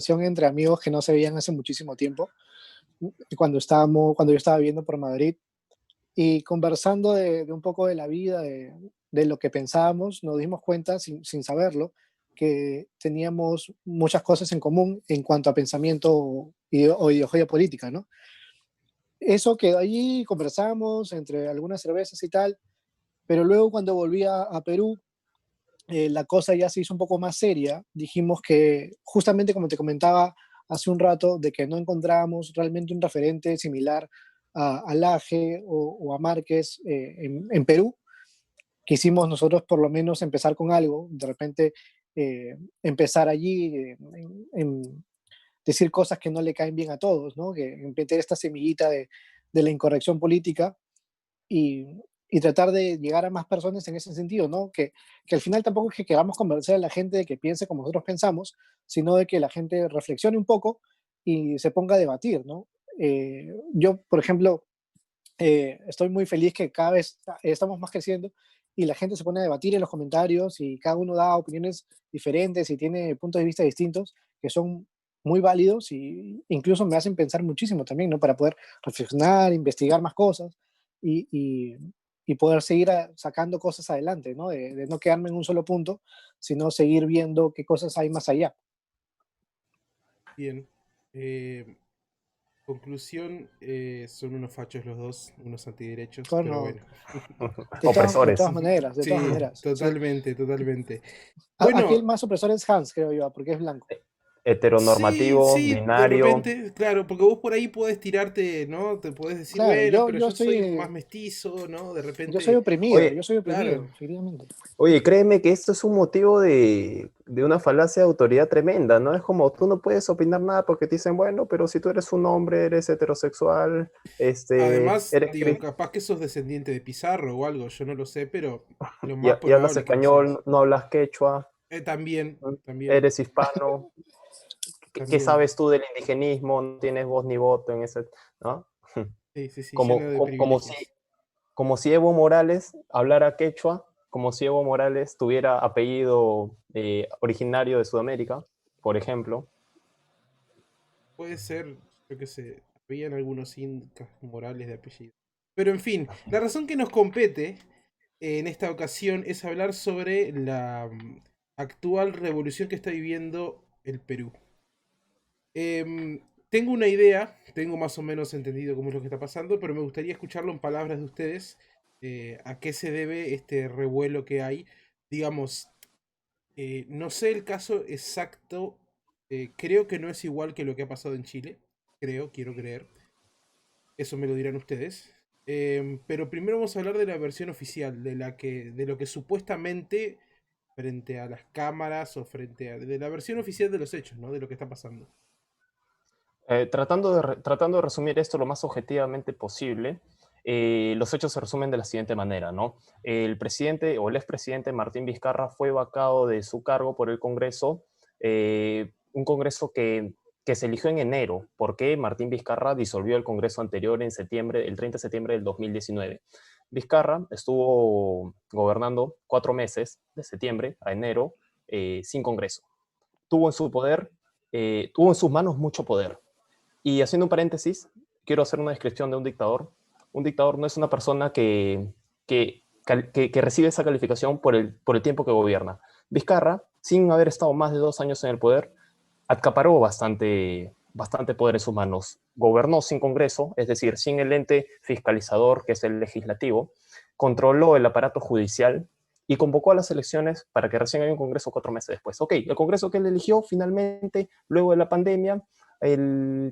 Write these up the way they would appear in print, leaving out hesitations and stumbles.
entre amigos que no se veían hace muchísimo tiempo, cuando yo estaba viviendo por Madrid, y conversando de un poco de la vida, de lo que pensábamos, nos dimos cuenta, sin saberlo, que teníamos muchas cosas en común en cuanto a pensamiento o ideología política, ¿no? Eso quedó allí, conversamos entre algunas cervezas y tal, pero luego cuando volví a Perú, la cosa ya se hizo un poco más seria. Dijimos que, justamente como te comentaba hace un rato, de que no encontrábamos realmente un referente similar a Laje o a Márquez en Perú. Quisimos nosotros por lo menos empezar con algo, de repente empezar allí en decir cosas que no le caen bien a todos, ¿no? Que meter esta semillita de la incorrección política y, y tratar de llegar a más personas en ese sentido, ¿no? Que al final tampoco es que queramos convencer a la gente de que piense como nosotros pensamos, sino de que la gente reflexione un poco y se ponga a debatir, ¿no? Yo, por ejemplo, estoy muy feliz que cada vez estamos más creciendo y la gente se pone a debatir en los comentarios y cada uno da opiniones diferentes y tiene puntos de vista distintos que son muy válidos y incluso me hacen pensar muchísimo también, ¿no? Para poder reflexionar, investigar más cosas y, y, y poder seguir sacando cosas adelante, ¿no? De no quedarme en un solo punto, sino seguir viendo qué cosas hay más allá. Bien. Eh, Conclusión, son unos fachos los dos, unos antiderechos, pero Bueno, bueno. de todas Opresores. maneras, de todas Sí, maneras. Sí. totalmente, totalmente. Aquí el Bueno, más opresor es Hans, creo yo, porque es blanco. sí, Heteronormativo, sí, de binario. repente, claro, porque vos por ahí podés tirarte, ¿no? Te podés decir, Claro, bueno, yo, pero yo yo soy más estoy, mestizo, ¿no? De yo repente, Oye, soy claro. oprimido, efectivamente. oye, créeme que esto es un motivo de una falacia de autoridad tremenda, ¿no? Es como tú no puedes opinar nada porque te dicen, bueno, pero si tú eres un hombre, eres heterosexual, Además, eres digo, capaz que sos descendiente de Pizarro o algo, yo no lo sé, pero lo más y hablas probable que lo seas. español, no hablas quechua, También, ¿no? también, Eres hispano, ¿qué también. sabes tú del indigenismo? No tienes voz ni voto en ese, ¿no? Sí, sí, sí, lleno Como, de como, como si, privilegios. como si Evo Morales hablara quechua, como si Evo Morales tuviera apellido originario de Sudamérica, por ejemplo. Puede ser, yo qué sé, habían algunos incas morales de apellido. Pero en fin, la razón que nos compete en esta ocasión es hablar sobre la actual revolución que está viviendo el Perú. Tengo una idea, tengo más o menos entendido cómo es lo que está pasando, pero me gustaría escucharlo en palabras de ustedes, a qué se debe este revuelo que hay. Digamos, no sé el caso exacto, creo que no es igual que lo que ha pasado en Chile, creo, quiero creer, eso me lo dirán ustedes. Pero primero vamos a hablar de la versión oficial, de lo que supuestamente frente a las cámaras o frente a, de la versión oficial de los hechos, ¿no? De lo que está pasando. Tratando de resumir esto lo más objetivamente posible, los hechos se resumen de la siguiente manera, ¿no? El presidente o el expresidente Martín Vizcarra fue vacado de su cargo por el Congreso, un Congreso que se eligió en enero, porque Martín Vizcarra disolvió el Congreso anterior en septiembre, el 30 de septiembre del 2019. Vizcarra estuvo gobernando 4 meses, de septiembre a enero, sin Congreso. Tuvo en su poder, tuvo en sus manos mucho poder. Y haciendo un paréntesis, quiero hacer una descripción de un dictador. Un dictador no es una persona que recibe esa calificación por el tiempo que gobierna. Vizcarra, sin haber estado más de 2 años en el poder, acaparó bastante poder en sus manos. Gobernó sin Congreso, es decir, sin el ente fiscalizador, que es el legislativo, controló el aparato judicial y convocó a las elecciones para que recién haya un Congreso 4 meses después. Ok, el Congreso que él eligió finalmente, luego de la pandemia,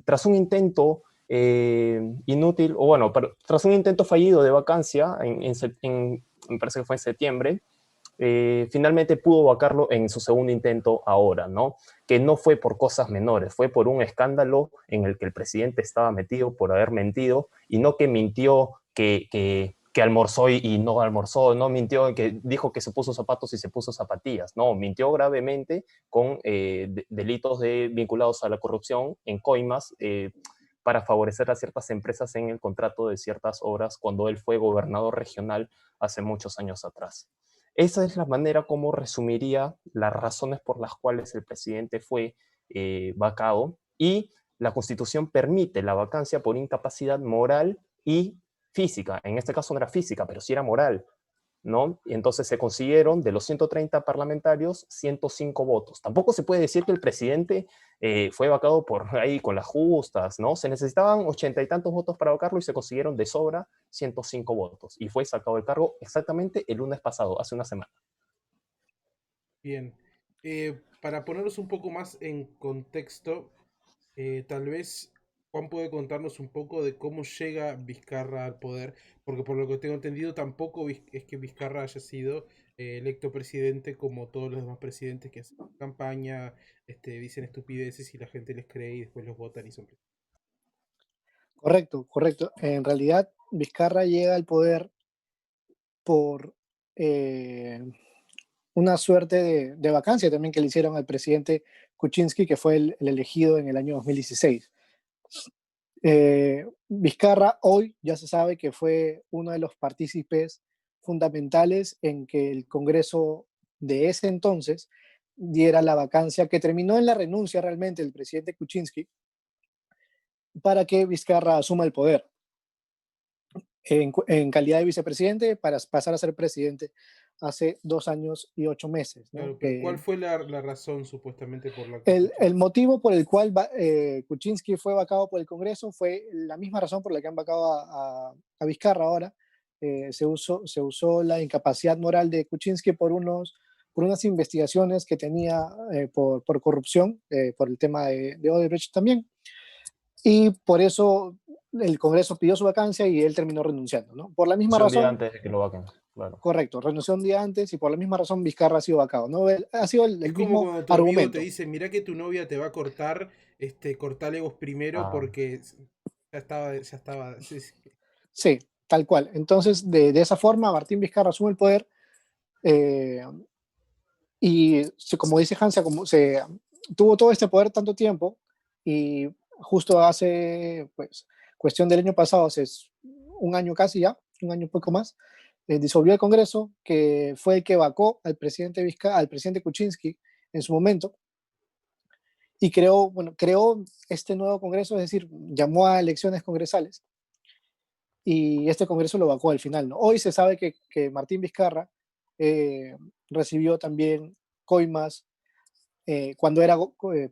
tras un intento inútil, o bueno, tras un intento fallido de vacancia, me parece que fue en septiembre, finalmente pudo vacarlo en su segundo intento ahora, ¿no? Que no fue por cosas menores, fue por un escándalo en el que el presidente estaba metido por haber mentido, y no que mintió que almorzó y no almorzó, no mintió que dijo que se puso zapatos y se puso zapatillas, no, mintió gravemente con delitos vinculados a la corrupción en coimas, para favorecer a ciertas empresas en el contrato de ciertas obras cuando él fue gobernador regional hace muchos años atrás. Esa es la manera como resumiría las razones por las cuales el presidente fue vacado, y la Constitución permite la vacancia por incapacidad moral y física. En este caso no era física, pero sí era moral, ¿no? Y entonces se consiguieron de los 130 parlamentarios 105 votos. Tampoco se puede decir que el presidente fue vacado por ahí con las justas, ¿no? Se necesitaban 80 y tantos votos para vacarlo y se consiguieron de sobra 105 votos. Y fue sacado del cargo exactamente el lunes pasado, hace una semana. Bien. Para ponernos un poco más en contexto, tal vez Juan puede contarnos un poco de cómo llega Vizcarra al poder, porque por lo que tengo entendido tampoco es que Vizcarra haya sido electo presidente como todos los demás presidentes que hacen campaña, dicen estupideces y la gente les cree y después los votan y son presidentes. Correcto, correcto. En realidad, Vizcarra llega al poder por eh, una suerte de vacancia también que le hicieron al presidente Kuczynski, que fue el elegido en el año 2016. Vizcarra hoy ya se sabe que fue uno de los partícipes fundamentales en que el Congreso de ese entonces diera la vacancia que terminó en la renuncia realmente del presidente Kuczynski para que Vizcarra asuma el poder en calidad de vicepresidente para pasar a ser presidente hace 2 años y 8 meses, ¿no? Claro, pero ¿cuál fue la razón supuestamente por la que El motivo por el cual Kuczynski fue vacado por el Congreso fue la misma razón por la que han vacado a Vizcarra ahora. Se usó la incapacidad moral de Kuczynski por unas investigaciones que tenía por corrupción, por el tema de Odebrecht también. Y por eso el Congreso pidió su vacancia y él terminó renunciando, ¿no? Por la misma Un día razón, antes de que lo vaquen, claro. correcto, renunció un día antes y por la misma razón Vizcarra ha sido vacado, ¿no? Ha sido el Es como mismo cuando tu amigo te argumento. dice, mira que tu novia te va a cortar, cortale vos primero Ah, porque ya estaba, sí, sí. Sí, tal cual. Entonces, de esa forma, Martín Vizcarra asume el poder eh, y, como dice Hansa, como se tuvo todo este poder tanto tiempo y justo hace, pues, cuestión del año pasado, hace un año casi ya, un año un poco más, disolvió el Congreso, que fue el que vacó al presidente Kuczynski en su momento, y creó este nuevo Congreso, es decir, llamó a elecciones congresales, y este Congreso lo vacó al final, ¿no? Hoy se sabe que Martín Vizcarra eh, recibió también coimas cuando era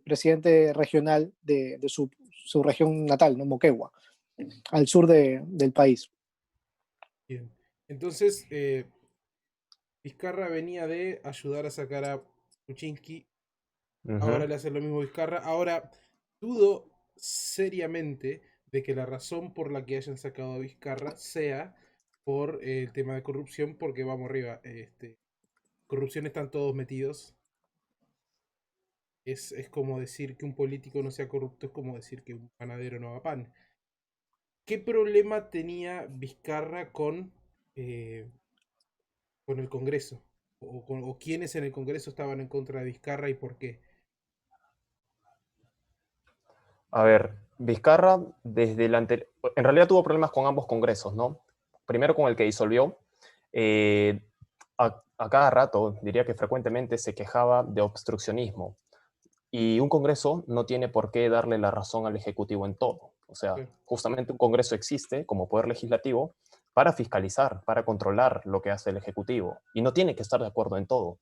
presidente regional de su región natal, ¿no? Moquegua, al sur del país. Bien. Entonces, Vizcarra venía de ayudar a sacar a Kuczynski, ahora ujú. le hace lo mismo Vizcarra. Ahora, dudo seriamente de que la razón por la que hayan sacado a Vizcarra sea por el tema de corrupción, porque vamos arriba, corrupción están todos metidos. Es como decir que un político no sea corrupto, es como decir que un panadero no haga pan. ¿Qué problema tenía Vizcarra eh, con el Congreso? O quiénes en el Congreso estaban en contra de Vizcarra y por qué? A ver, Vizcarra desde el anterior, en realidad tuvo problemas con ambos congresos, ¿no? Primero con el que disolvió, eh, a cada rato, diría que frecuentemente se quejaba de obstruccionismo. Y un Congreso no tiene por qué darle la razón al Ejecutivo en todo. O sea, Claro. justamente un Congreso existe como poder legislativo para fiscalizar, para controlar lo que hace el Ejecutivo. Y no tiene que estar de acuerdo en todo.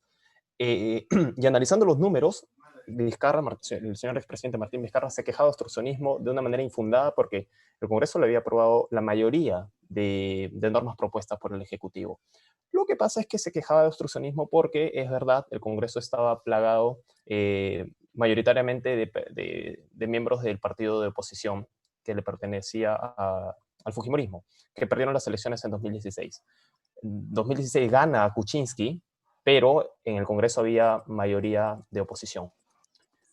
Y analizando los números, Vizcarra, el señor expresidente Martín Vizcarra se quejaba de obstruccionismo de una manera infundada porque el Congreso le había aprobado la mayoría de normas propuestas por el Ejecutivo. Lo que pasa es que se quejaba de obstruccionismo porque, es verdad, el Congreso estaba plagado mayoritariamente de miembros del partido de oposición que le pertenecía al Fujimorismo, que perdieron las elecciones en 2016. En 2016 gana Kuczynski, pero en el Congreso había mayoría de oposición.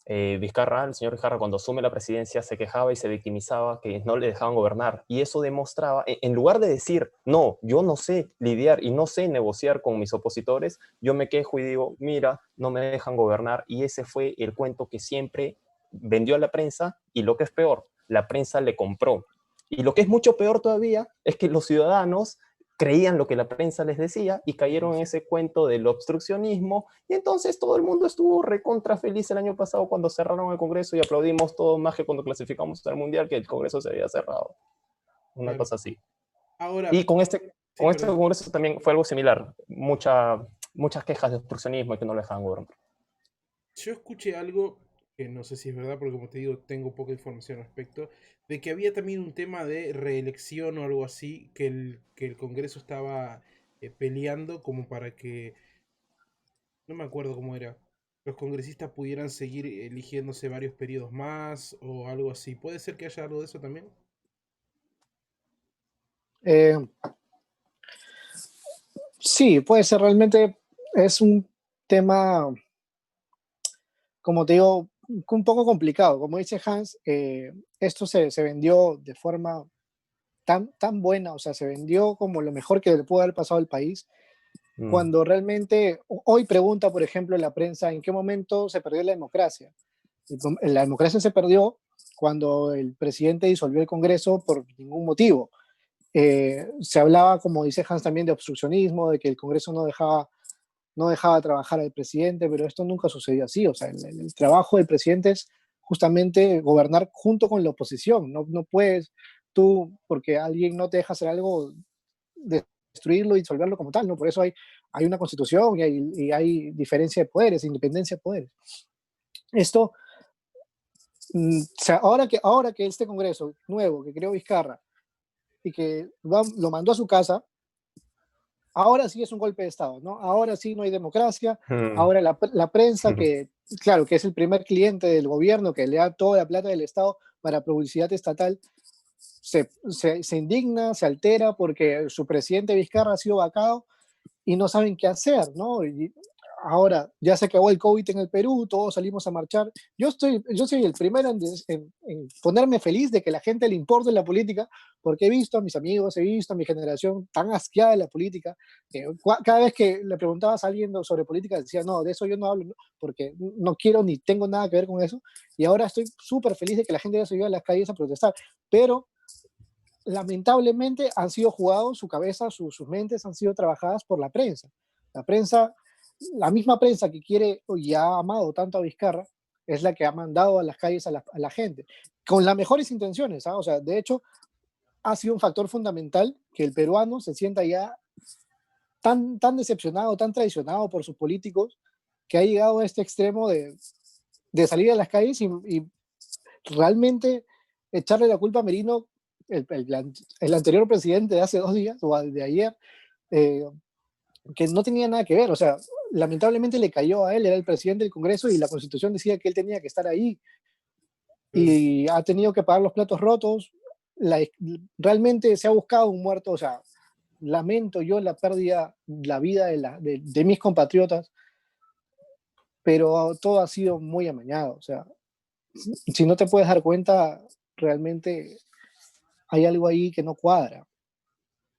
Vizcarra, el señor Vizcarra, cuando asume la presidencia, se quejaba y se victimizaba que no le dejaban gobernar. Y eso demostraba, en lugar de decir, no, yo no sé lidiar y no sé negociar con mis opositores, yo me quejo y digo, mira, no me dejan gobernar. Y ese fue el cuento que siempre vendió a la prensa. Y lo que es peor, la prensa le compró. Y lo que es mucho peor todavía es que los ciudadanos creían lo que la prensa les decía y cayeron en ese cuento del obstruccionismo, y entonces todo el mundo estuvo recontra feliz el año pasado cuando cerraron el Congreso y aplaudimos todo más que cuando clasificamos al Mundial que el Congreso se había cerrado. Una Claro. cosa así. Ahora, Y con este sí, perdón. Congreso también fue algo similar. Muchas quejas de obstruccionismo y que no lo dejaban gobernar. Yo escuché algo que no sé si es verdad, porque como te digo, tengo poca información al respecto, de que había también un tema de reelección o algo así, que el Congreso estaba peleando como para que, no me acuerdo cómo era, los congresistas pudieran seguir eligiéndose varios periodos más o algo así. ¿Puede ser que haya algo de eso también? Eh, sí, puede ser, realmente es un tema, como te digo, un poco complicado. Como dice Hans, esto se vendió de forma tan buena, o sea, se vendió como lo mejor que le pudo haber pasado al país, cuando realmente hoy pregunta, por ejemplo, la prensa, ¿en qué momento se perdió la democracia? La democracia se perdió cuando el presidente disolvió el Congreso por ningún motivo. Se hablaba, como dice Hans, también de obstruccionismo, de que el Congreso no dejaba trabajar al presidente, pero esto nunca sucedió así. O sea, el trabajo del presidente es justamente gobernar junto con la oposición. No puedes tú, porque alguien no te deja hacer algo, destruirlo y disolverlo como tal, ¿no? Por eso hay una constitución y hay diferencia de poderes, independencia de poderes. Esto, o sea, ahora que este Congreso nuevo que creó Vizcarra y que lo mandó a su casa, ahora sí es un golpe de Estado, ¿no? Ahora sí no hay democracia, ahora la prensa, que claro, que es el primer cliente del gobierno, que le da toda la plata del Estado para publicidad estatal, se indigna, se altera porque su presidente Vizcarra ha sido vacado y no saben qué hacer, ¿no? Y ahora ya se acabó el COVID en el Perú, todos salimos a marchar. Yo soy el primero en ponerme feliz de que la gente le importe la política, porque he visto a mis amigos, he visto a mi generación tan asqueada de la política, que cada vez que le preguntabas a alguien sobre política, decía, no, de eso yo no hablo, ¿no? Porque no quiero ni tengo nada que ver con eso. Y ahora estoy súper feliz de que la gente ya se iba a las calles a protestar. Pero lamentablemente han sido jugados, su cabeza, sus mentes han sido trabajadas por la prensa. La prensa, la misma prensa que quiere y ha amado tanto a Vizcarra, es la que ha mandado a las calles a la gente, con las mejores intenciones, ¿ah? O sea, de hecho, ha sido un factor fundamental que el peruano se sienta ya tan decepcionado, tan traicionado por sus políticos, que ha llegado a este extremo de salir a las calles y realmente echarle la culpa a Merino, el anterior presidente de hace 2 días o de ayer, eh, que no tenía nada que ver. O sea, lamentablemente le cayó a él, era el presidente del Congreso y la Constitución decía que él tenía que estar ahí Claro. y ha tenido que pagar los platos rotos. Realmente se ha buscado un muerto. O sea, lamento yo la pérdida, la vida de mis compatriotas, pero todo ha sido muy amañado. O sea, si no te puedes dar cuenta, realmente hay algo ahí que no cuadra.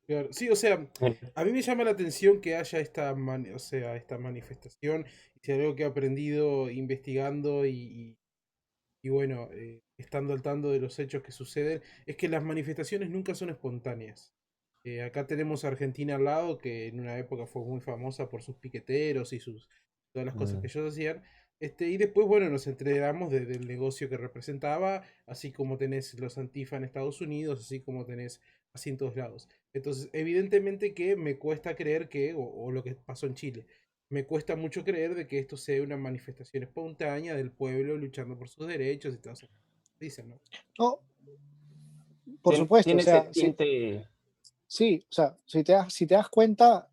Claro. Sí, o sea, a mí me llama la atención que haya o sea, esta manifestación, y si algo que he aprendido investigando y bueno, estando al tanto de los hechos que suceden, es que las manifestaciones nunca son espontáneas. Acá tenemos a Argentina al lado, que en una época fue muy famosa por sus piqueteros y todas las cosas que ellos hacían. Y después, bueno, nos enteramos del negocio que representaba, así como tenés los Antifa en Estados Unidos, así como tenés así en todos lados. Entonces, evidentemente que me cuesta creer o lo que pasó en Chile, me cuesta mucho creer de que esto sea una manifestación espontánea del pueblo luchando por sus derechos y todo eso. Dicen, ¿no? No, por supuesto, o Tiene ese sea, sí, tinte. sí, o sea, si te das cuenta,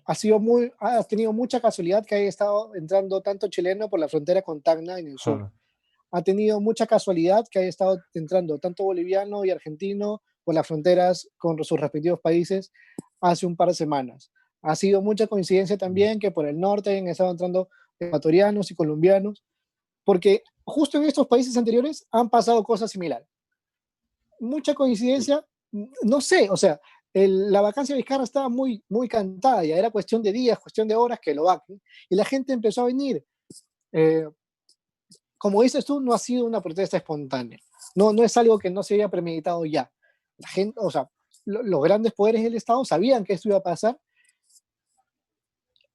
has tenido mucha casualidad que haya estado entrando tanto chileno por la frontera con Tacna en el sur. Ha tenido mucha casualidad que haya estado entrando tanto boliviano y argentino por las fronteras con sus respectivos países hace un par de semanas. Ha sido mucha coincidencia también que por el norte hayan estado entrando ecuatorianos y colombianos, porque justo en estos países anteriores han pasado cosas similares. Mucha coincidencia, no sé, o sea, la vacancia de Vizcarra estaba muy cantada, ya era cuestión de días, cuestión de horas que lo vaquen, y la gente empezó a venir. Eh, Como dices tú, no ha sido una protesta espontánea, no es algo que no se haya premeditado ya. La gente, o sea, los grandes poderes del Estado sabían que esto iba a pasar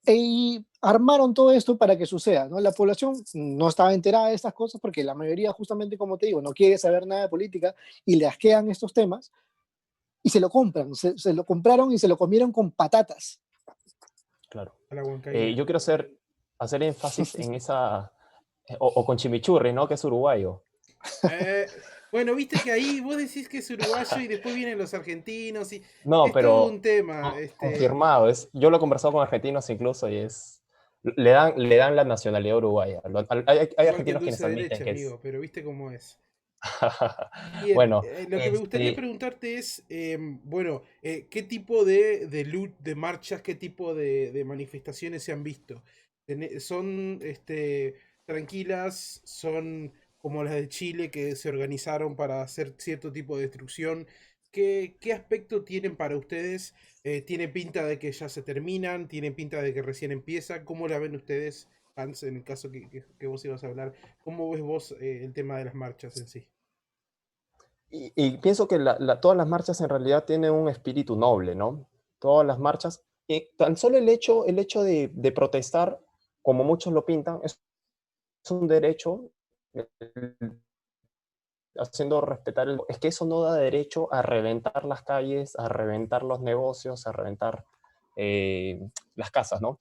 y armaron todo esto para que suceda, ¿no? La población no estaba enterada de estas cosas porque la mayoría, justamente como te digo, no quiere saber nada de política y le asquean estos temas y se lo compran, se lo compraron y se lo comieron con patatas. Claro. A la huancaína. Yo quiero hacer énfasis en esa, o con chimichurri, ¿no? Que es uruguayo. Bueno, viste que ahí vos decís que es uruguayo y después vienen los argentinos y No, es todo un pero tema. confirmado. Yo lo he conversado con argentinos incluso y le dan la nacionalidad uruguaya. Hay Igual que el argentinos quienes dulce de admiten leche, que es. amigo, pero viste cómo es. Bien, Bueno, lo que me gustaría preguntarte es, bueno, ¿qué tipo de marchas, qué tipo de manifestaciones se han visto? ¿Son tranquilas? ¿Son como las de Chile que se organizaron para hacer cierto tipo de destrucción? ¿Qué aspecto tienen para ustedes? ¿Tiene pinta de que ya se terminan? ¿Tiene pinta de que recién empieza? ¿Cómo la ven ustedes, Hans, en el caso que vos ibas a hablar? ¿Cómo ves vos el tema de las marchas en sí? y pienso que todas las marchas en realidad tienen un espíritu noble, ¿no? Todas las marchas, y tan solo el hecho de protestar, como muchos lo pintan, es un derecho, eh, haciendo respetar es que eso no da derecho a reventar las calles, a reventar los negocios, a reventar las casas, ¿no?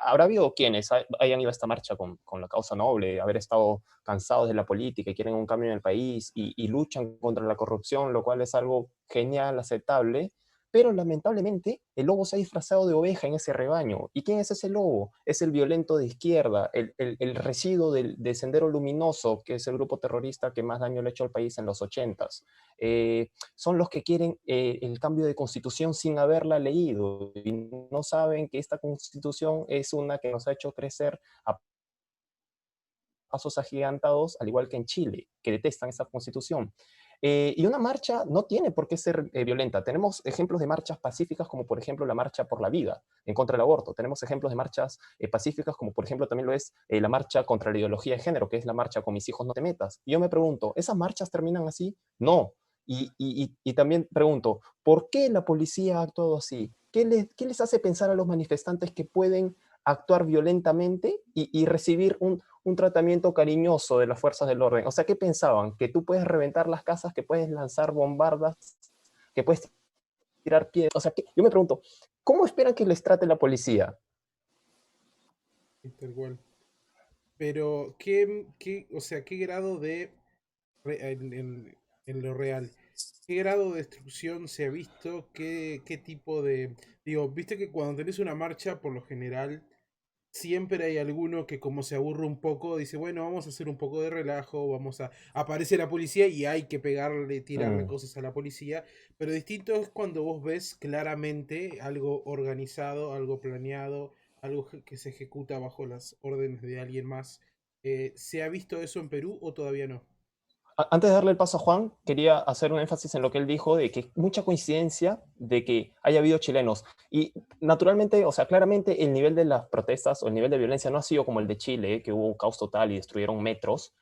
Habrá habido quienes hayan ido a esta marcha con la causa noble, haber estado cansados de la política y quieren un cambio en el país y luchan contra la corrupción, lo cual es algo genial, aceptable, pero lamentablemente el lobo se ha disfrazado de oveja en ese rebaño. ¿Y quién es ese lobo? Es el violento de izquierda, el residuo de Sendero Luminoso, que es el grupo terrorista que más daño le ha hecho al país en los 80s. Son los que quieren el cambio de constitución sin haberla leído y no saben que esta constitución es una que nos ha hecho crecer a pasos agigantados, al igual que en Chile, que detestan esa constitución. Y una marcha no tiene por qué ser violenta. Tenemos ejemplos de marchas pacíficas, como por ejemplo la marcha por la vida, en contra del aborto. Tenemos ejemplos de marchas pacíficas, como por ejemplo también lo es la marcha contra la ideología de género, que es la marcha Con mis hijos no te metas. Y yo me pregunto, ¿esas marchas terminan así? No. Y también pregunto, ¿por qué la policía ha actuado así? ¿Qué les hace pensar a los manifestantes que pueden actuar violentamente y recibir un tratamiento cariñoso de las fuerzas del orden? O sea, ¿qué pensaban? ¿Que tú puedes reventar las casas, que puedes lanzar bombardas, que puedes tirar piedras? O sea, yo me pregunto, ¿cómo esperan que les trate la policía? Tal cual. Pero, o sea, qué grado en lo real, qué grado de destrucción se ha visto? ¿Qué tipo digo, viste que cuando tenés una marcha, por lo general, siempre hay alguno que como se aburre un poco, dice, bueno, vamos a hacer un poco de relajo, aparece la policía y hay que pegarle, tirarle Mm. cosas a la policía, pero distinto es cuando vos ves claramente algo organizado, algo planeado, algo que se ejecuta bajo las órdenes de alguien más. ¿Se ha visto eso en Perú o todavía no? Antes de darle el paso a Juan, quería hacer un énfasis en lo que él dijo, de que mucha coincidencia de que haya habido chilenos. Y naturalmente, o sea, claramente el nivel de las protestas o el nivel de violencia no ha sido como el de Chile, que hubo un caos total y destruyeron metros,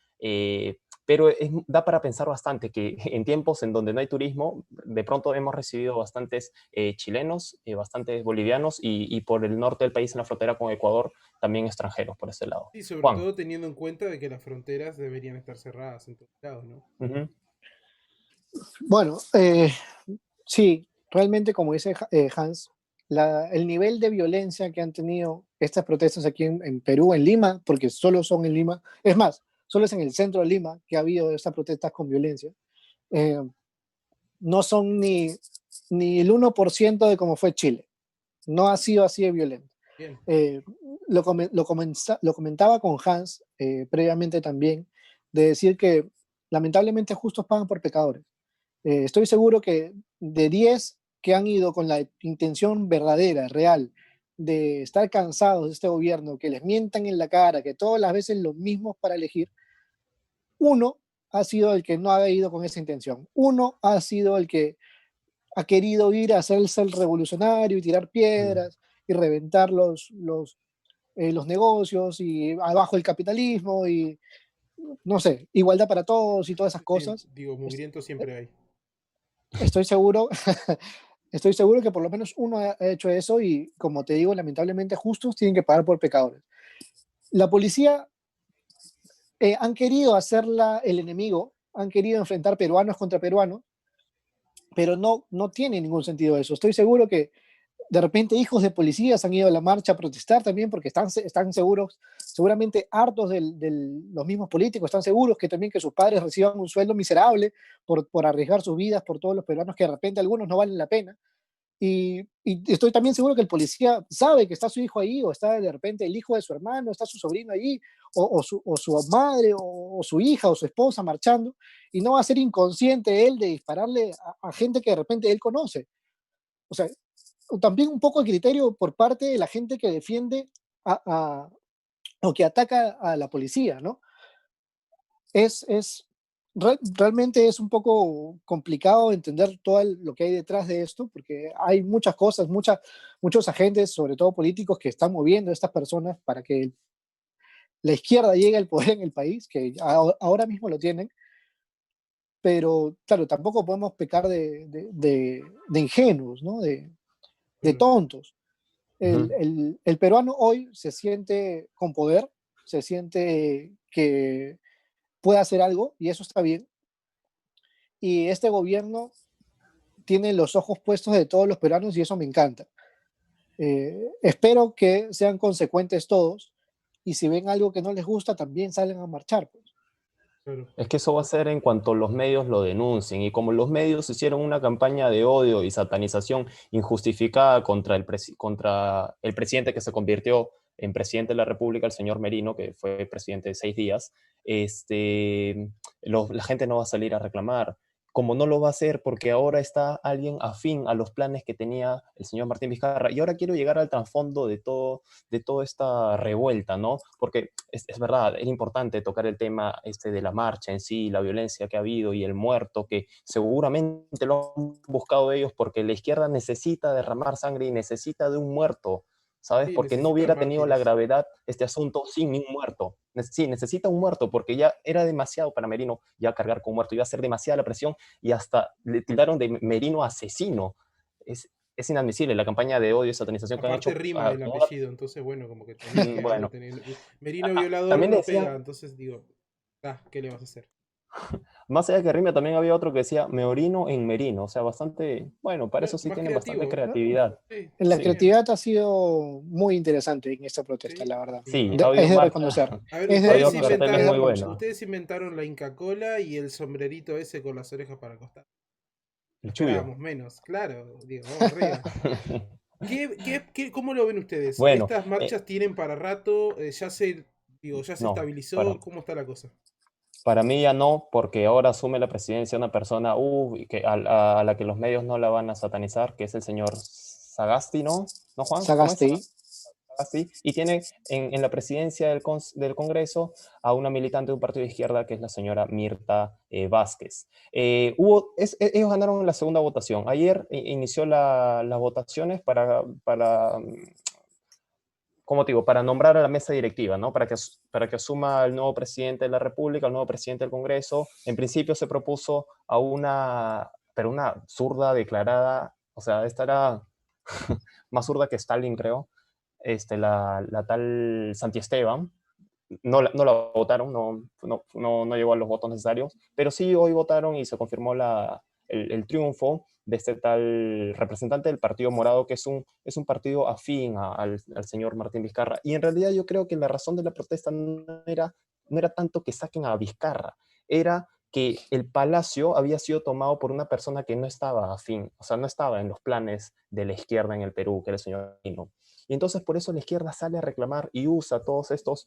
pero da para pensar bastante que en tiempos en donde no hay turismo, de pronto hemos recibido bastantes chilenos, bastantes bolivianos y por el norte del país, en la frontera con Ecuador, también extranjeros por ese lado. Sí, sobre Juan. todo teniendo en cuenta de que las fronteras deberían estar cerradas en todos lados, ¿no? Ujú. Bueno, sí, realmente como dice Hans, el nivel de violencia que han tenido estas protestas aquí en Perú, en Lima, porque solo son en Lima, es más, solo es en el centro de Lima que ha habido estas protestas con violencia, eh, no son ni el 1% de como fue Chile, no ha sido así de violento. Bien. Eh, lo comentaba con Hans previamente también, de decir que lamentablemente justos pagan por pecadores. Estoy seguro que de 10 que han ido con la intención verdadera, real, de estar cansados de este gobierno, que les mientan en la cara, que todas las veces los mismos para elegir, uno ha sido el que no ha ido con esa intención. Uno ha sido el que ha querido ir a hacerse el revolucionario y tirar piedras y reventar los negocios y abajo el capitalismo y, no sé, igualdad para todos y todas esas Sí, cosas. digo, mugriento siempre hay. estoy seguro, estoy seguro que por lo menos uno ha hecho eso y, como te digo, lamentablemente justos tienen que pagar por pecadores. La policía han querido hacerla el enemigo, han querido enfrentar peruanos contra peruanos, pero no tiene ningún sentido eso. Estoy seguro que de repente hijos de policías han ido a la marcha a protestar también porque están seguros, seguramente hartos de los mismos políticos, están seguros que también que sus padres reciban un sueldo miserable por arriesgar sus vidas por todos los peruanos que de repente algunos no valen la pena. Y estoy también seguro que el policía sabe que está su hijo ahí, o está de repente el hijo de su hermano, está su sobrino ahí, o su madre, o su hija, o su esposa marchando, y no va a ser inconsciente él de dispararle a gente que de repente él conoce. O sea, también un poco de criterio por parte de la gente que defiende a, a- o que ataca a la policía, ¿no? Realmente es un poco complicado entender todo lo que hay detrás de esto, porque hay muchas cosas, muchos agentes, sobre todo políticos, que están moviendo a estas personas para que la izquierda llegue al poder en el país, que ahora mismo lo tienen, pero claro, tampoco podemos pecar de ingenuos, ¿no? De Claro. tontos. El, Ujú. el, el peruano hoy se siente con poder, se siente que puede hacer algo y eso está bien. Y este gobierno tiene los ojos puestos de todos los peruanos y eso me encanta. Espero que sean consecuentes todos y si ven algo que no les gusta también salen a marchar. Pues. Claro. Es que eso va a ser en cuanto los medios lo denuncien. Y como los medios hicieron una campaña de odio y satanización injustificada contra el presidente que se convirtió en presidente de la República, el señor Merino, que fue presidente de 6 días, la gente no va a salir a reclamar. Como no lo va a hacer porque ahora está alguien afín a los planes que tenía el señor Martín Vizcarra. Y ahora quiero llegar al trasfondo de toda esta revuelta, ¿no? Porque es verdad, es importante tocar el tema de la marcha en sí, la violencia que ha habido y el muerto, que seguramente lo han buscado ellos porque la izquierda necesita derramar sangre y necesita de un muerto, ¿sabes? Sí, Porque no necesita hubiera tenido la mártires. gravedad este asunto sin un muerto. Sí, necesita un muerto porque ya era demasiado para Merino ya cargar con un muerto, iba a ser demasiada la presión y hasta le tildaron de Merino asesino. Es inadmisible la campaña de odio y satanización que han Aparte hecho. rima el apellido, entonces bueno, como que tenía que algo Bueno, tener. Merino violador también le no decían, pega, entonces digo, ¿qué le vas a hacer? más allá que rima, también había otro que decía me orino en merino, o sea, bastante, bueno, para eso sí Más tienen bastante creativo, ¿No? creatividad. sí, La está Sí, bien. creatividad ha sido muy interesante en esta protesta, Sí, la verdad. sí. sí, ha Es habido de marcha, reconocer. A ver, Es ha de ustedes habido reconocer. carteles Es de muy inventaron, reconocer. buenos. ustedes inventaron la Inca Cola y el sombrerito ese con las orejas para acostar. No El Chuyo. esperábamos menos, claro, digo, vamos arriba. ¿Cómo lo ven ustedes? Bueno, ¿Estas marchas tienen para rato? ¿Ya se no, estabilizó? ¿Cómo está la cosa? para mí ya no, porque ahora asume la presidencia una persona a la que los medios no la van a satanizar, que es el señor Sagasti, ¿no? ¿No, Juan? ¿Cómo es? Sagasti. Sagasti. Y tiene en la presidencia del Congreso a una militante de un partido de izquierda, que es la señora Mirta Vázquez. Ellos ganaron la segunda votación. Ayer inició las votaciones como te digo, para nombrar a la mesa directiva, ¿no? Para que asuma el nuevo presidente de la República, el nuevo presidente del Congreso. En principio se propuso pero una zurda declarada, o sea, esta era más zurda que Stalin, creo, la tal Santi Esteban. No la votaron, no llegó a los votos necesarios, pero sí hoy votaron y se confirmó el triunfo de este tal representante del Partido Morado, que es un partido afín al señor Martín Vizcarra. Y en realidad yo creo que la razón de la protesta no era tanto que saquen a Vizcarra, era que el palacio había sido tomado por una persona que no estaba afín, o sea, no estaba en los planes de la izquierda en el Perú, que era el señor Aquino. Y entonces por eso la izquierda sale a reclamar y usa todos estos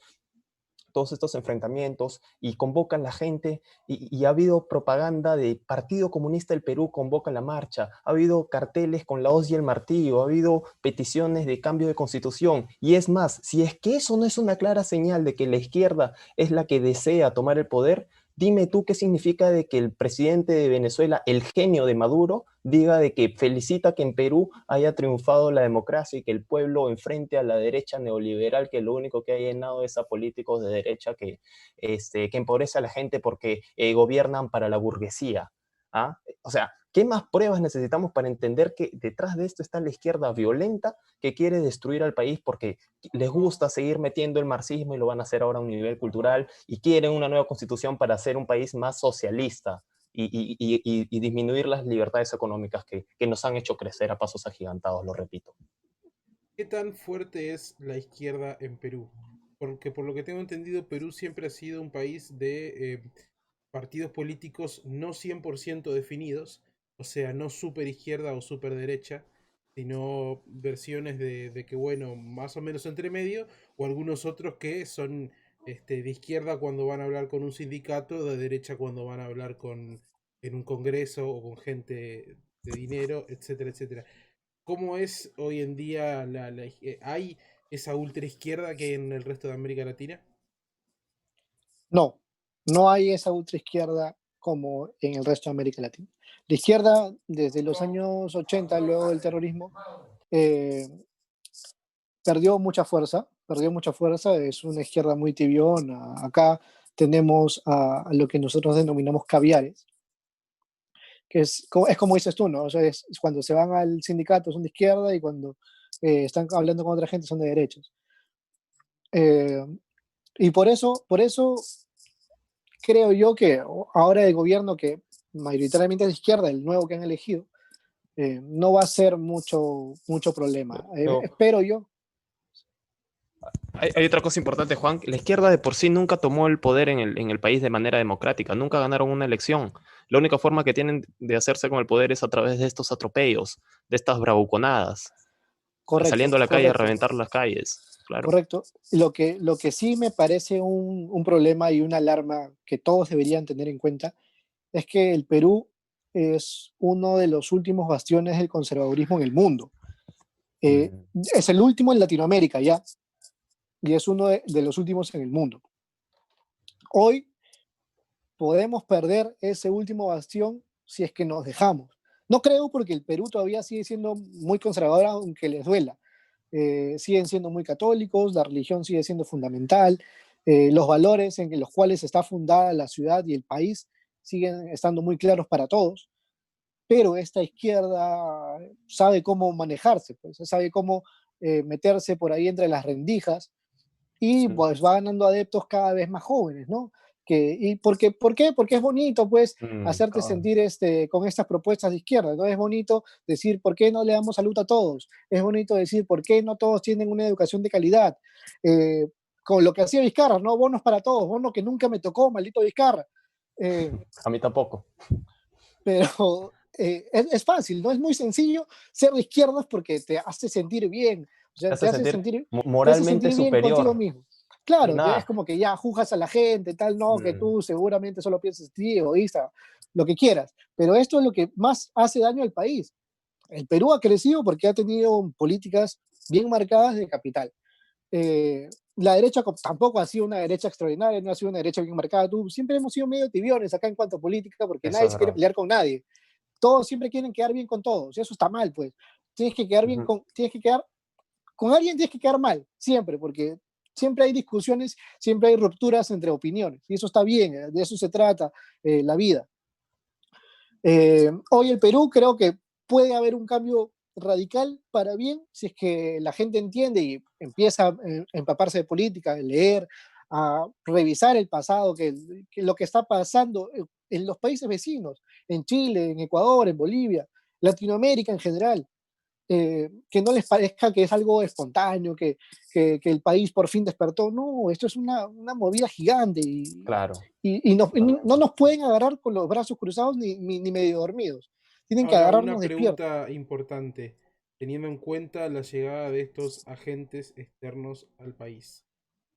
enfrentamientos y convocan la gente y ha habido propaganda de Partido Comunista del Perú convoca la marcha, ha habido carteles con la hoz y el martillo, ha habido peticiones de cambio de constitución y es más, si es que eso no es una clara señal de que la izquierda es la que desea tomar el poder, dime tú qué significa de que el presidente de Venezuela, el genio de Maduro, diga de que felicita que en Perú haya triunfado la democracia y que el pueblo enfrente a la derecha neoliberal, que lo único que ha llenado es a políticos de derecha que empobrece a la gente porque gobiernan para la burguesía. ¿Ah? O sea, ¿Qué más pruebas necesitamos para entender que detrás de esto está la izquierda violenta que quiere destruir al país porque les gusta seguir metiendo el marxismo y lo van a hacer ahora a un nivel cultural y quieren una nueva constitución para hacer un país más socialista y disminuir las libertades económicas que nos han hecho crecer a pasos agigantados, lo repito? ¿Qué tan fuerte es la izquierda en Perú? Porque por lo que tengo entendido, Perú siempre ha sido un país de partidos políticos no 100% definidos, o sea, no super izquierda o super derecha, sino versiones de que, bueno, más o menos entre medio, o algunos otros que son de izquierda cuando van a hablar con un sindicato, de derecha cuando van a hablar en un congreso o con gente de dinero, etcétera, etcétera. ¿Cómo es hoy en día hay esa ultra izquierda que hay en el resto de América Latina? No, no hay esa ultraizquierda como en el resto de América Latina. La izquierda, desde los años 80, luego del terrorismo, eh, perdió mucha fuerza, es una izquierda muy tibiona. Acá tenemos a lo que nosotros denominamos caviares, que es como dices tú, ¿no? O sea, es cuando se van al sindicato son de izquierda y cuando están hablando con otra gente son de derechas. Eh, y por eso creo yo que ahora el gobierno que mayoritariamente es de izquierda, el nuevo que han elegido, no va a ser mucho problema. No, Espero yo. hay otra cosa importante, Juan. La izquierda de por sí nunca tomó el poder en el país de manera democrática, nunca ganaron una elección. La única forma que tienen de hacerse con el poder es a través de estos atropellos, de estas bravuconadas, Correcto, saliendo a la calle a correcto, reventar las calles. Claro. correcto. Lo que sí me parece un problema y una alarma que todos deberían tener en cuenta es que el Perú es uno de los últimos bastiones del conservadurismo en el mundo. Mm. Es el último en Latinoamérica ya, y es uno de los últimos en el mundo. Hoy podemos perder ese último bastión si es que nos dejamos. No creo porque el Perú todavía sigue siendo muy conservador, aunque les duela. Siguen siendo muy católicos, la religión sigue siendo fundamental, los valores en los cuales está fundada la ciudad y el país siguen estando muy claros para todos, pero esta izquierda sabe cómo manejarse, pues, sabe cómo meterse por ahí entre las rendijas y Sí. pues va ganando adeptos cada vez más jóvenes, ¿no? ¿Por qué? Porque es bonito, pues, hacerte Claro. sentir con estas propuestas de izquierda, ¿no? Es bonito decir, ¿por qué no le damos salud a todos? Es bonito decir, ¿por qué no todos tienen una educación de calidad? Eh, con lo que hacía Vizcarra, ¿no? Bonos para todos, bono que nunca me tocó, maldito Vizcarra. Eh, A mí tampoco. pero es fácil, ¿no? Es muy sencillo ser de izquierdas porque te hace sentir bien, o Te sea, hace sentir te hace moralmente sentir bien contigo superior. mismo. Y Claro, es nada. como que ya juzgas a la gente, tal, no, que Mm. tú seguramente solo piensas en ti, egoísta, lo que quieras. Pero esto es lo que más hace daño al país. El Perú ha crecido porque ha tenido políticas bien marcadas de capital. La derecha tampoco ha sido una derecha extraordinaria, no ha sido una derecha bien marcada. Siempre hemos sido medio tibiones acá en cuanto a política porque Eso nadie es se quiere verdad. pelear con nadie. Todos siempre quieren quedar bien con todos, y eso está mal, pues. Ujú. Tienes que quedar con alguien, tienes que quedar mal, siempre, porque siempre hay discusiones, siempre hay rupturas entre opiniones, y eso está bien, de eso se trata la vida. Hoy el Perú creo que puede haber un cambio radical para bien si es que la gente entiende y empieza a empaparse de política, a leer, a revisar el pasado, que lo que está pasando en los países vecinos, en Chile, en Ecuador, en Bolivia, Latinoamérica en general. Que no les parezca que es algo espontáneo, que el país por fin despertó. No, esto es una movida gigante Claro. y no Totalmente. nos pueden agarrar con los brazos cruzados ni medio dormidos. Tienen que Ahora, una agarrarnos despiertos. pregunta importante, teniendo en cuenta la llegada de estos agentes externos al país.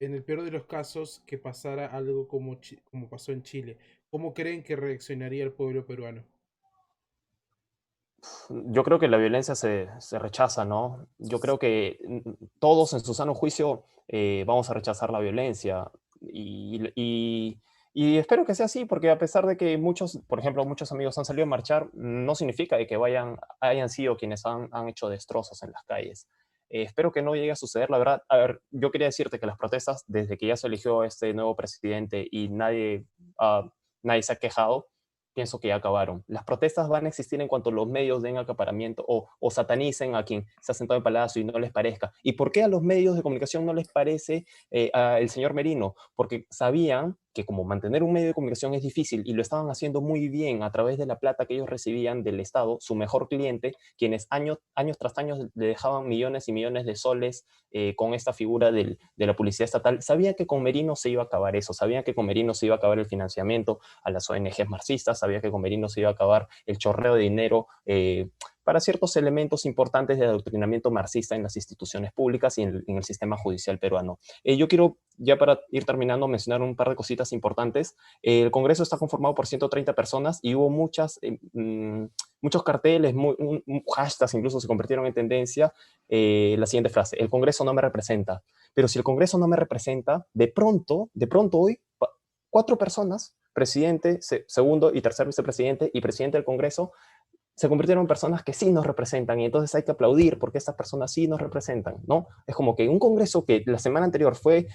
En el peor de los casos, que pasara algo como pasó en Chile, ¿cómo creen que reaccionaría el pueblo peruano? Yo creo que la violencia se rechaza, ¿no? Yo creo que todos en su sano juicio vamos a rechazar la violencia y espero que sea así, porque a pesar de que muchos, por ejemplo, muchos amigos han salido a marchar, no significa de que hayan sido quienes han hecho destrozos en las calles. Espero que no llegue a suceder, la verdad. A ver, yo quería decirte que las protestas, desde que ya se eligió este nuevo presidente y nadie se ha quejado, pienso que ya acabaron. Las protestas van a existir en cuanto los medios den acaparamiento o satanicen a quien se ha sentado en Palacio y no les parezca. ¿Y por qué a los medios de comunicación no les parece al señor Merino? Porque sabían que como mantener un medio de comunicación es difícil y lo estaban haciendo muy bien a través de la plata que ellos recibían del Estado, su mejor cliente, quienes años tras años le dejaban millones y millones de soles con esta figura de la publicidad estatal, sabían que con Merino se iba a acabar eso, sabían que con Merino se iba a acabar el financiamiento a las ONGs marxistas, sabía que con Merino se iba a acabar el chorreo de dinero para ciertos elementos importantes de adoctrinamiento marxista en las instituciones públicas y en el sistema judicial peruano. Yo quiero, ya para ir terminando, mencionar un par de cositas importantes. El Congreso está conformado por 130 personas y hubo muchos carteles, hashtags incluso se convirtieron en tendencia. La siguiente frase: el Congreso no me representa. Pero si el Congreso no me representa, de pronto hoy, 4 personas, presidente, segundo y tercer vicepresidente y presidente del Congreso, se convirtieron en personas que sí nos representan y entonces hay que aplaudir porque estas personas sí nos representan, ¿no? Es como que un Congreso que la semana anterior fue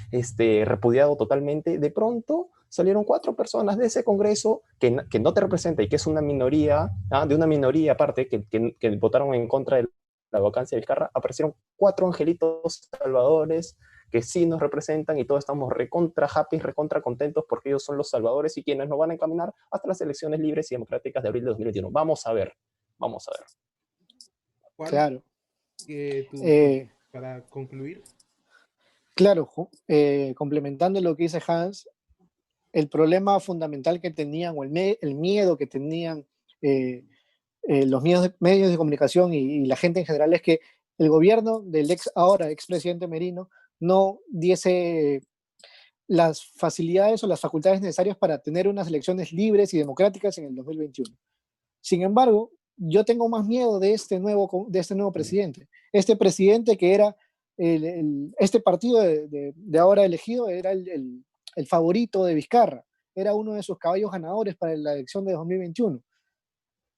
repudiado totalmente, de pronto salieron 4 personas de ese Congreso que no te representa y que es una minoría, de una minoría aparte que votaron en contra de la vacancia de Vizcarra, aparecieron 4 angelitos salvadores que sí nos representan y todos estamos recontra happy, recontra contentos porque ellos son los salvadores y quienes nos van a encaminar hasta las elecciones libres y democráticas de abril de 2021. Vamos a ver. Juan, Claro. para concluir. Claro, complementando lo que dice Hans, el problema fundamental que tenían, o el miedo que tenían los medios de comunicación y la gente en general, es que el gobierno del ahora expresidente Merino no diese las facilidades o las facultades necesarias para tener unas elecciones libres y democráticas en el 2021. Sin embargo, yo tengo más miedo de este nuevo presidente. Este presidente que era, este partido de ahora elegido era el favorito de Vizcarra, era uno de sus caballos ganadores para la elección de 2021.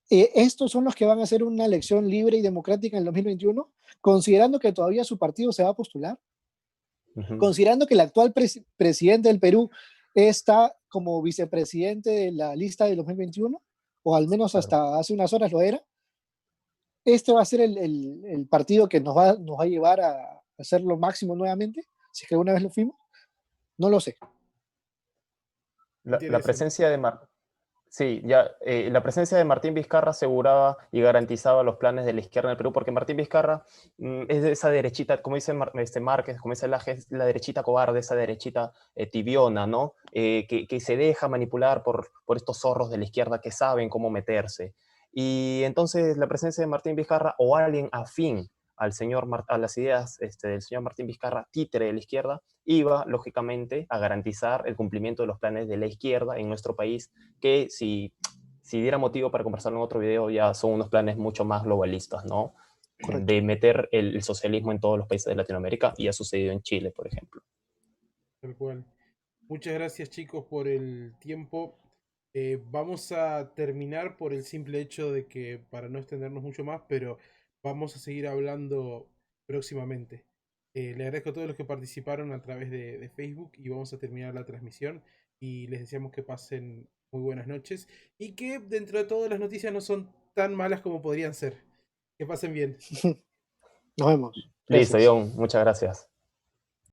Estos son los que van a hacer una elección libre y democrática en el 2021, considerando que todavía su partido se va a postular, considerando que el actual presidente del Perú está como vicepresidente de la lista de 2021, o al menos hasta hace unas horas lo era. Este va a ser el partido que nos va a llevar a hacer lo máximo nuevamente, si es que alguna vez lo fuimos. No lo sé. La presencia de la presencia de Martín Vizcarra aseguraba y garantizaba los planes de la izquierda en el Perú, porque Martín Vizcarra es de esa derechita, como dice Márquez, como dice Laje, es la derechita cobarde, esa derechita tibiona, ¿no? Que se deja manipular por estos zorros de la izquierda que saben cómo meterse. Y entonces la presencia de Martín Vizcarra o alguien afín a las ideas del señor Martín Vizcarra, títere de la izquierda, iba, lógicamente, a garantizar el cumplimiento de los planes de la izquierda en nuestro país, que si diera motivo para conversarlo en otro video, ya son unos planes mucho más globalistas, ¿no? Correcto. De meter el socialismo en todos los países de Latinoamérica, y ha sucedido en Chile, por ejemplo. Tal cual. Muchas gracias, chicos, por el tiempo. Vamos a terminar por el simple hecho de que, para no extendernos mucho más, pero vamos a seguir hablando próximamente. Le agradezco a todos los que participaron a través de Facebook y vamos a terminar la transmisión y les deseamos que pasen muy buenas noches y que dentro de todas las noticias no son tan malas como podrían ser. Que pasen bien. Nos vemos. Listo, John, muchas gracias.